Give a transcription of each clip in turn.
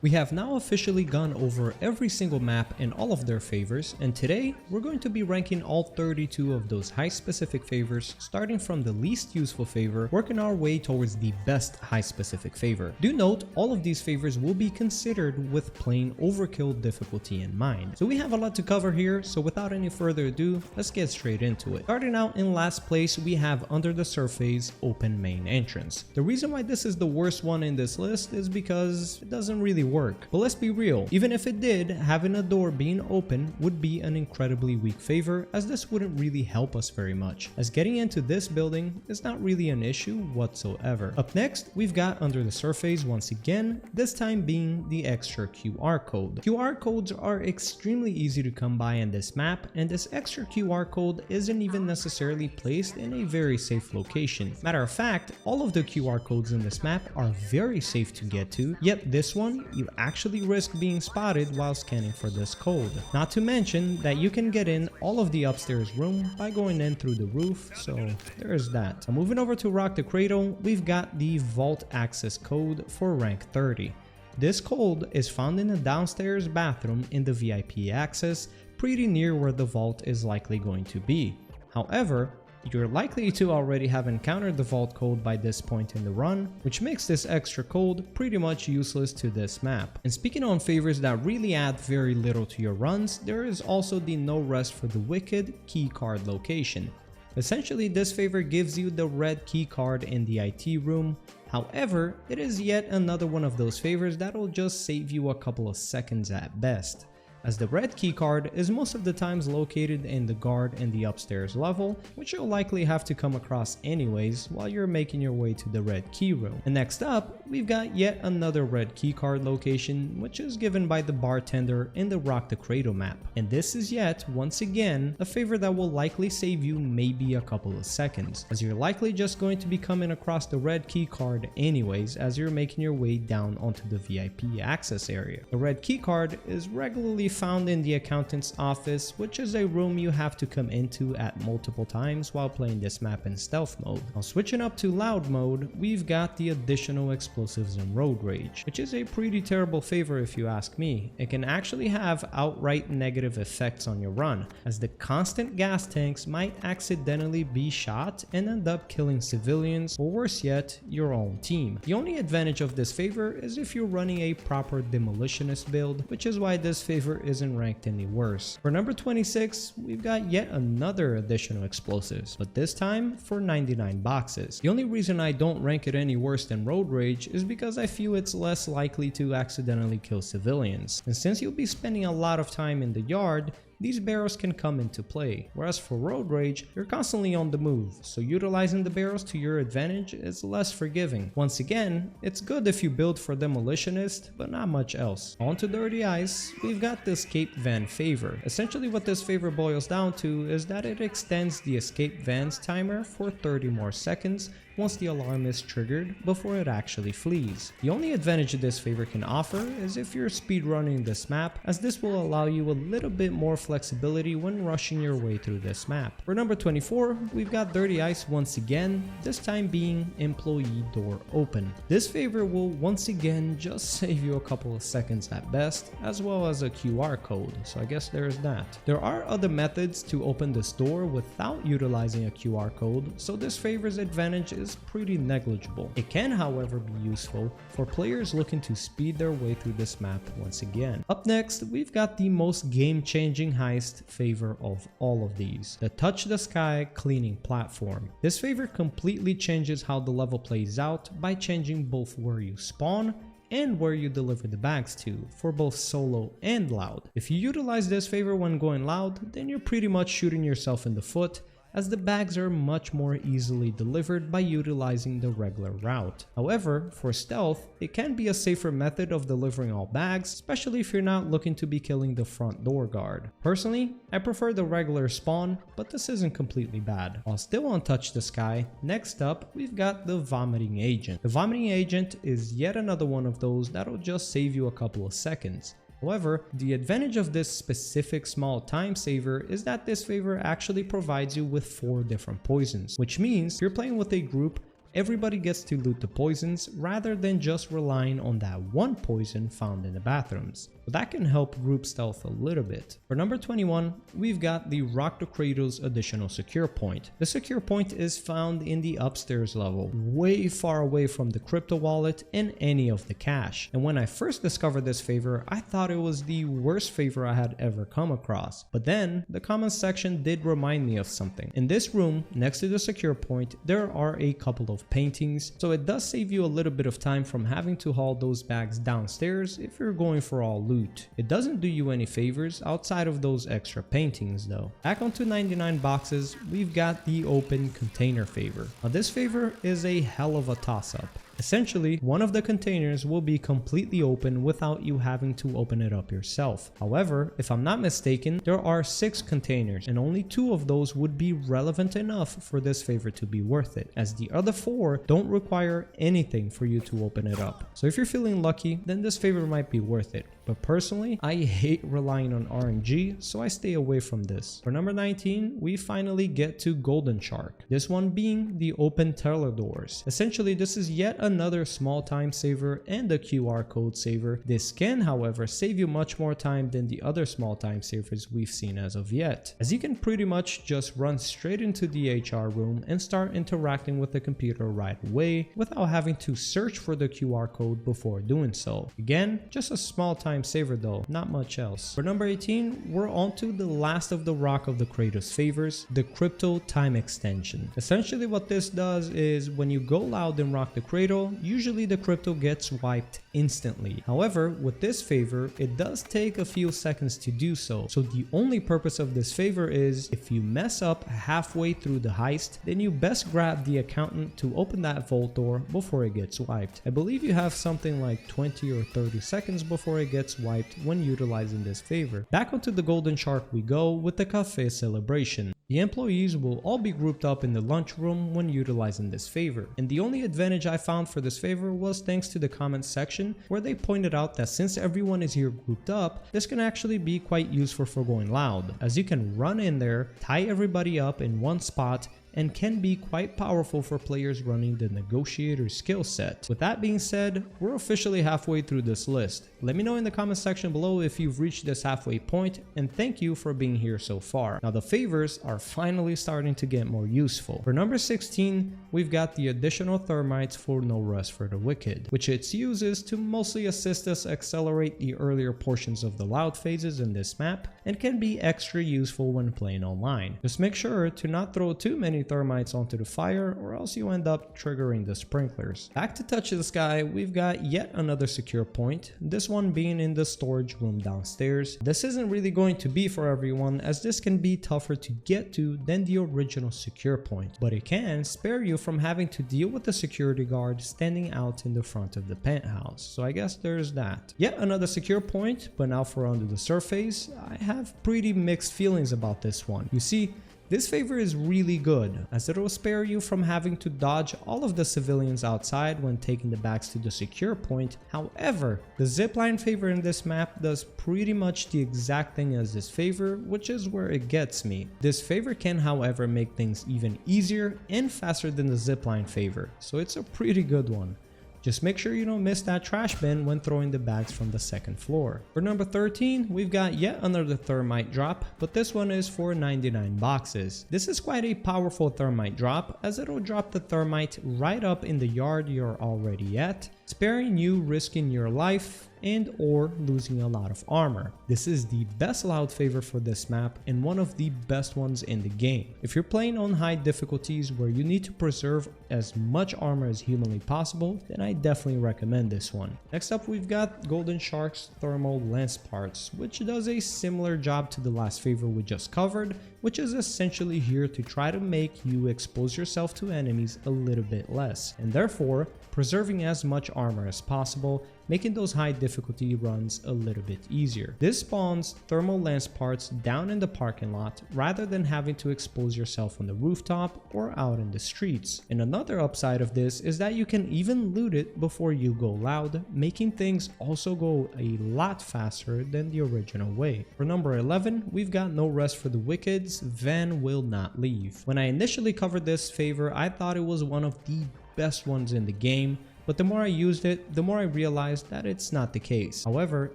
We have now officially gone over every single map and all of their favors, and today we're going to be ranking all 32 of those heist specific favors, starting from the least useful favor, working our way towards the best heist specific favor. Do note, all of these favors will be considered with playing overkill difficulty in mind. So we have a lot to cover here, so without any further ado, let's get straight into it. Starting out in last place, we have Under the Surface Open Main Entrance. The reason why this is the worst one in this list is because it doesn't really work. But let's be real, even if it did, having a door being open would be an incredibly weak favor, as this wouldn't really help us very much, as getting into this building is not really an issue whatsoever. Up next, we've got Under the Surface once again, this time being the extra QR code. QR codes are extremely easy to come by in this map, and this extra QR code isn't even necessarily placed in a very safe location. Matter of fact, all of the QR codes in this map are very safe to get to, yet this one you actually risk being spotted while scanning for this code. Not to mention that you can get in all of the upstairs room by going in through the roof, so there's that. Now moving over to Rock the Cradle, we've got the Vault Access code for rank 30. This code is found in the downstairs bathroom in the VIP access, pretty near where the vault is likely going to be. However, you're likely to already have encountered the vault code by this point in the run, which makes this extra code pretty much useless to this map. And speaking on favors that really add very little to your runs, there is also the No Rest for the Wicked keycard location. Essentially, this favor gives you the red keycard in the IT room. However, it is yet another one of those favors that'll just save you a couple of seconds at best, as the red keycard is most of the times located in the guard in the upstairs level, which you'll likely have to come across anyways while you're making your way to the red key room. And next up, we've got yet another red keycard location, which is given by the bartender in the Rock the Cradle map. And this is yet, once again, a favor that will likely save you maybe a couple of seconds, as you're likely just going to be coming across the red keycard anyways as you're making your way down onto the VIP access area. The red keycard is regularly found in the accountant's office, which is a room you have to come into at multiple times while playing this map in stealth mode. Now switching up to loud mode, we've got the additional explosives in Road Rage, which is a pretty terrible favor if you ask me. It can actually have outright negative effects on your run, as the constant gas tanks might accidentally be shot and end up killing civilians, or worse yet, your own team. The only advantage of this favor is if you're running a proper demolitionist build, which is why this favor isn't ranked any worse. For number 26, we've got yet another additional explosives, but this time for 99 boxes. The only reason I don't rank it any worse than Road Rage is because I feel it's less likely to accidentally kill civilians. And since you'll be spending a lot of time in the yard, these barrels can come into play, whereas for Road Rage, you're constantly on the move, so utilizing the barrels to your advantage is less forgiving. Once again, it's good if you build for Demolitionist, but not much else. On to Dirty Ice, we've got the Escape Van favor. Essentially what this favor boils down to is that it extends the Escape Van's timer for 30 more seconds once the alarm is triggered before it actually flees. The only advantage this favor can offer is if you're speedrunning this map, as this will allow you a little bit more flexibility when rushing your way through this map. For number 24, we've got Dirty Ice once again, this time being Employee Door Open. This favor will once again just save you a couple of seconds at best, as well as a QR code, so I guess there's that. There are other methods to open this door without utilizing a QR code, so this favor's advantage is pretty negligible. It can, however, be useful for players looking to speed their way through this map once again. Up next, we've got the most game-changing heist favor of all of these, the Touch the Sky Cleaning Platform. This favor completely changes how the level plays out by changing both where you spawn and where you deliver the bags to, for both solo and loud. If you utilize this favor when going loud, then you're pretty much shooting yourself in the foot, as the bags are much more easily delivered by utilizing the regular route. However, for stealth, it can be a safer method of delivering all bags, especially if you're not looking to be killing the front door guard. Personally, I prefer the regular spawn, but this isn't completely bad. While still on Touch the Sky, next up, we've got the Vomiting Agent. The Vomiting Agent is yet another one of those that'll just save you a couple of seconds. However, the advantage of this specific small time saver is that this favor actually provides you with 4 different poisons, which means if you're playing with a group Everybody gets to loot the poisons rather than just relying on that one poison found in the bathrooms. So that can help group stealth a little bit. For number 21, we've got the Rock the Cradle's additional secure point. The secure point is found in the upstairs level, way far away from the crypto wallet and any of the cash. And when I first discovered this favor, I thought it was the worst favor I had ever come across. But then the comments section did remind me of something. In this room, next to the secure point, there are a couple of paintings, so it does save you a little bit of time from having to haul those bags downstairs if you're going for all loot. It doesn't do you any favors outside of those extra paintings though. Back onto 99 boxes, we've got the open container favor. Now this favor is a hell of a toss-up. Essentially, one of the containers will be completely open without you having to open it up yourself. However, if I'm not mistaken, there are 6 containers and only 2 of those would be relevant enough for this favor to be worth it, as the other 4 don't require anything for you to open it up. So if you're feeling lucky, then this favor might be worth it. But personally, I hate relying on RNG, so I stay away from this. For number 19, we finally get to Golden Shark. This one being the open teller doors. Essentially, this is yet another small time saver and a QR code saver. This can, however, save you much more time than the other small time savers we've seen as of yet, as you can pretty much just run straight into the HR room and start interacting with the computer right away without having to search for the QR code before doing so. Again, just a small time saver though, not much else. For number 18, we're on to the last of the Rock of the Kratos favors, the crypto time extension. Essentially what this does is when you go loud and rock the cradle, usually the crypto gets wiped instantly. However, with this favor, it does take a few seconds to do so. So the only purpose of this favor is if you mess up halfway through the heist, then you best grab the accountant to open that vault door before it gets wiped. I believe you have something like 20 or 30 seconds before it gets wiped when utilizing this favor. Back onto the Golden Shark we go with the cafe celebration. The employees will all be grouped up in the lunchroom when utilizing this favor, and the only advantage I found for this favor was thanks to the comments section, where they pointed out that since everyone is here grouped up, this can actually be quite useful for going loud, as you can run in there, tie everybody up in one spot, and can be quite powerful for players running the negotiator skill set. With that being said, we're officially halfway through this list. Let me know in the comment section below if you've reached this halfway point, and thank you for being here so far. Now the favors are finally starting to get more useful. For number 16, we've got the additional thermites for No Rest for the Wicked, which it uses to mostly assist us accelerate the earlier portions of the loud phases in this map, and can be extra useful when playing online. Just make sure to not throw too many thermites onto the fire, or else you end up triggering the sprinklers. Back to Touch the Sky, we've got yet another secure point, this one being in the storage room downstairs. This isn't really going to be for everyone, as this can be tougher to get to than the original secure point, but it can spare you from having to deal with the security guard standing out in the front of the penthouse, so I guess there's that. Yet another secure point, but now for under the surface, I have pretty mixed feelings about this one. You see, this favor is really good, as it will spare you from having to dodge all of the civilians outside when taking the bags to the secure point. However, the zipline favor in this map does pretty much the exact thing as this favor, which is where it gets me. This favor can, however, make things even easier and faster than the zipline favor, so it's a pretty good one. Just make sure you don't miss that trash bin when throwing the bags from the second floor. For number 13, we've got yet another Thermite Drop, but this one is for 99 boxes. This is quite a powerful Thermite Drop, as it'll drop the thermite right up in the yard you're already at, sparing you risking your life and or losing a lot of armor. This is the best loud favor for this map and one of the best ones in the game. If you're playing on high difficulties where you need to preserve as much armor as humanly possible, then I definitely recommend this one. Next up, we've got Golden Shark's thermal lance parts, which does a similar job to the last favor we just covered, which is essentially here to try to make you expose yourself to enemies a little bit less, and therefore preserving as much armor as possible, making those high difficulty runs a little bit easier. This spawns thermal lance parts down in the parking lot rather than having to expose yourself on the rooftop or out in the streets. And another upside of this is that you can even loot it before you go loud, making things also go a lot faster than the original way. For number 11, we've got No Rest for the Wicked's Van Will Not Leave. When I initially covered this favor, I thought it was one of the best ones in the game, but the more I used it, the more I realized that it's not the case. However,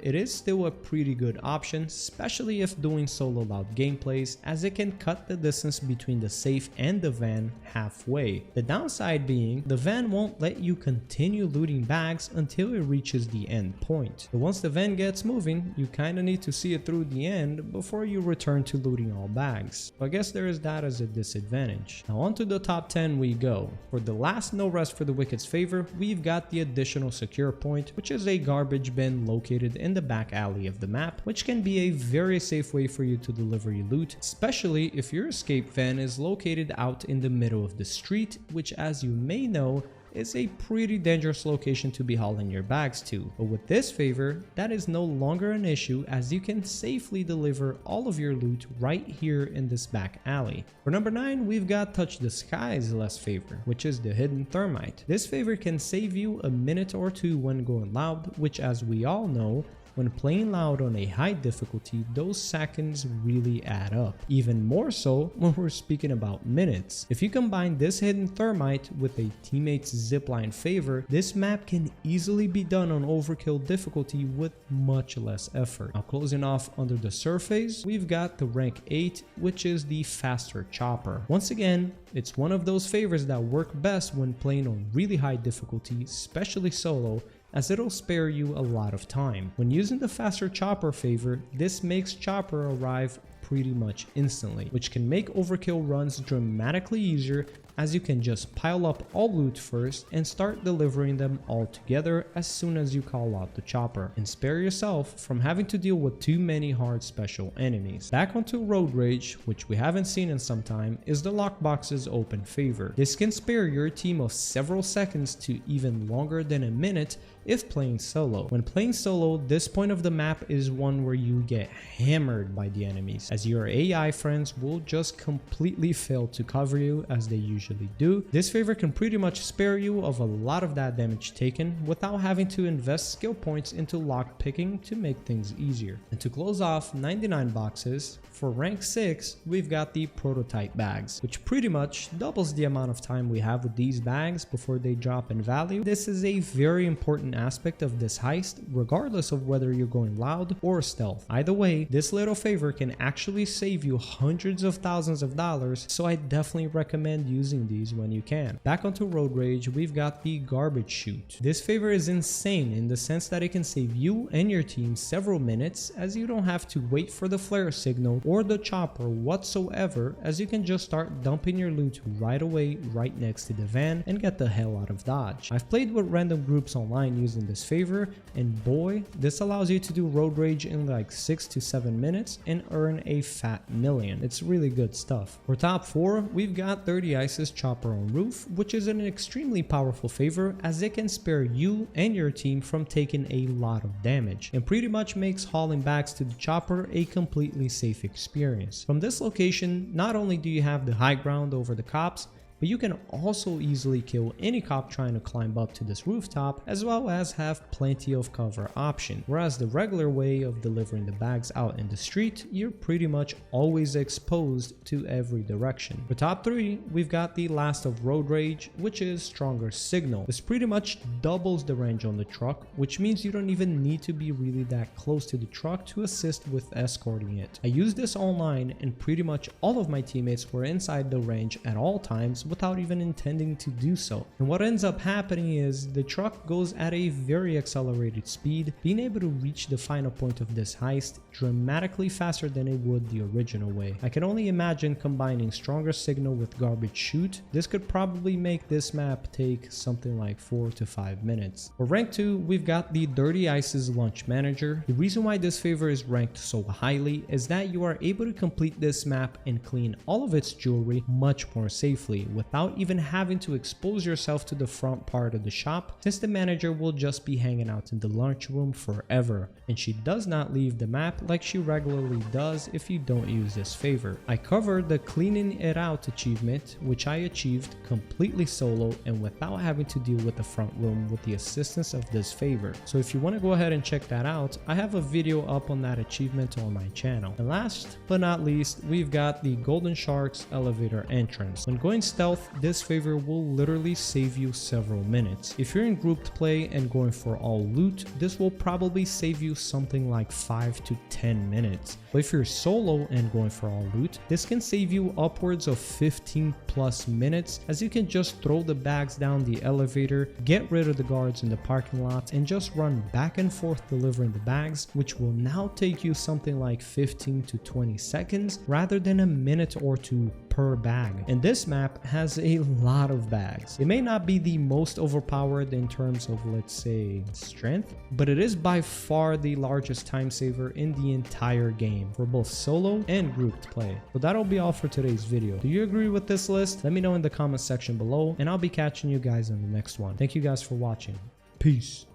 it is still a pretty good option, especially if doing solo loud gameplays, as it can cut the distance between the safe and the van halfway. The downside being, the van won't let you continue looting bags until it reaches the end point. But once the van gets moving, you kinda need to see it through the end before you return to looting all bags. So I guess there is that as a disadvantage. Now onto the top 10 we go. For the last no rest for the Wicked's favor, we've got the additional secure point, which is a garbage bin located in the back alley of the map, which can be a very safe way for you to deliver your loot, especially if your escape van is located out in the middle of the street, which, as you may know, is a pretty dangerous location to be hauling your bags to. But with this favor, that is no longer an issue, as you can safely deliver all of your loot right here in this back alley. For number 9, we've got Touch the Sky's last favor, which is the hidden thermite. This favor can save you a minute or two when going loud, which, as we all know, when playing loud on a high difficulty, those seconds really add up. Even more so when we're speaking about minutes. If you combine this hidden thermite with a teammate's zipline favor, this map can easily be done on overkill difficulty with much less effort. Now closing off under the surface, we've got the rank 8, which is the faster chopper. Once again, it's one of those favors that work best when playing on really high difficulty, especially solo, as it'll spare you a lot of time. When using the faster chopper favor, this makes chopper arrive pretty much instantly, which can make overkill runs dramatically easier, as you can just pile up all loot first and start delivering them all together as soon as you call out the chopper, and spare yourself from having to deal with too many hard special enemies. Back onto Road Rage, which we haven't seen in some time, is the Lockboxes open favor. This can spare your team of several seconds to even longer than a minute if playing solo. When playing solo, this point of the map is one where you get hammered by the enemies, as your AI friends will just completely fail to cover you as they usually do. This favor can pretty much spare you of a lot of that damage taken without having to invest skill points into lock picking to make things easier. And to close off 99 boxes, for rank 6, we've got the prototype bags, which pretty much doubles the amount of time we have with these bags before they drop in value. This is a very important aspect of this heist, regardless of whether you're going loud or stealth. Either way, this little favor can actually save you hundreds of thousands of dollars, so I definitely recommend using these when you can. Back onto Road Rage, we've got the garbage chute. This favor is insane in the sense that it can save you and your team several minutes, as you don't have to wait for the flare signal or the chopper whatsoever, as you can just start dumping your loot right away right next to the van and get the hell out of Dodge. I've played with random groups online using this favor, and boy, this allows you to do Road Rage in like 6 to 7 minutes and earn a fat million. It's really good stuff. For top 4, we've got 30 Ice's chopper on roof, which is an extremely powerful favor, as it can spare you and your team from taking a lot of damage, and pretty much makes hauling bags to the chopper a completely safe experience. From this location, not only do you have the high ground over the cops, but you can also easily kill any cop trying to climb up to this rooftop, as well as have plenty of cover option. Whereas the regular way of delivering the bags out in the street, you're pretty much always exposed to every direction. For top 3, we've got the last of Road Rage, which is Stronger Signal. This pretty much doubles the range on the truck, which means you don't even need to be really that close to the truck to assist with escorting it. I used this online, and pretty much all of my teammates were inside the range at all times without even intending to do so. And what ends up happening is the truck goes at a very accelerated speed, being able to reach the final point of this heist dramatically faster than it would the original way. I can only imagine combining Stronger Signal with Garbage Chute. This could probably make this map take something like 4 to 5 minutes. For rank 2, we've got the Dirty Ice's Lunch Manager. The reason why this favor is ranked so highly is that you are able to complete this map and clean all of its jewelry much more safely, without even having to expose yourself to the front part of the shop, since the manager will just be hanging out in the lunchroom forever, and she does not leave the map like she regularly does if you don't use this favor. I covered the Cleaning It Out achievement, which I achieved completely solo and without having to deal with the front room with the assistance of this favor. So if you want to go ahead and check that out, I have a video up on that achievement on my channel. And last but not least, we've got the Golden Sharks elevator entrance. When going stealth stealth, this favor will literally save you several minutes. If you're in grouped play and going for all loot, this will probably save you something like 5 to 10 minutes. But if you're solo and going for all loot, this can save you upwards of 15 plus minutes, as you can just throw the bags down the elevator, get rid of the guards in the parking lot, and just run back and forth delivering the bags, which will now take you something like 15 to 20 seconds rather than a minute or two per bag. And this map has a lot of bags. It may not be the most overpowered in terms of, let's say, strength, but it is by far the largest time saver in the entire game for both solo and grouped play. So that'll be all for today's video. Do you agree with this list? Let me know in the comment section below, and I'll be catching you guys in the next one. Thank you guys for watching. Peace.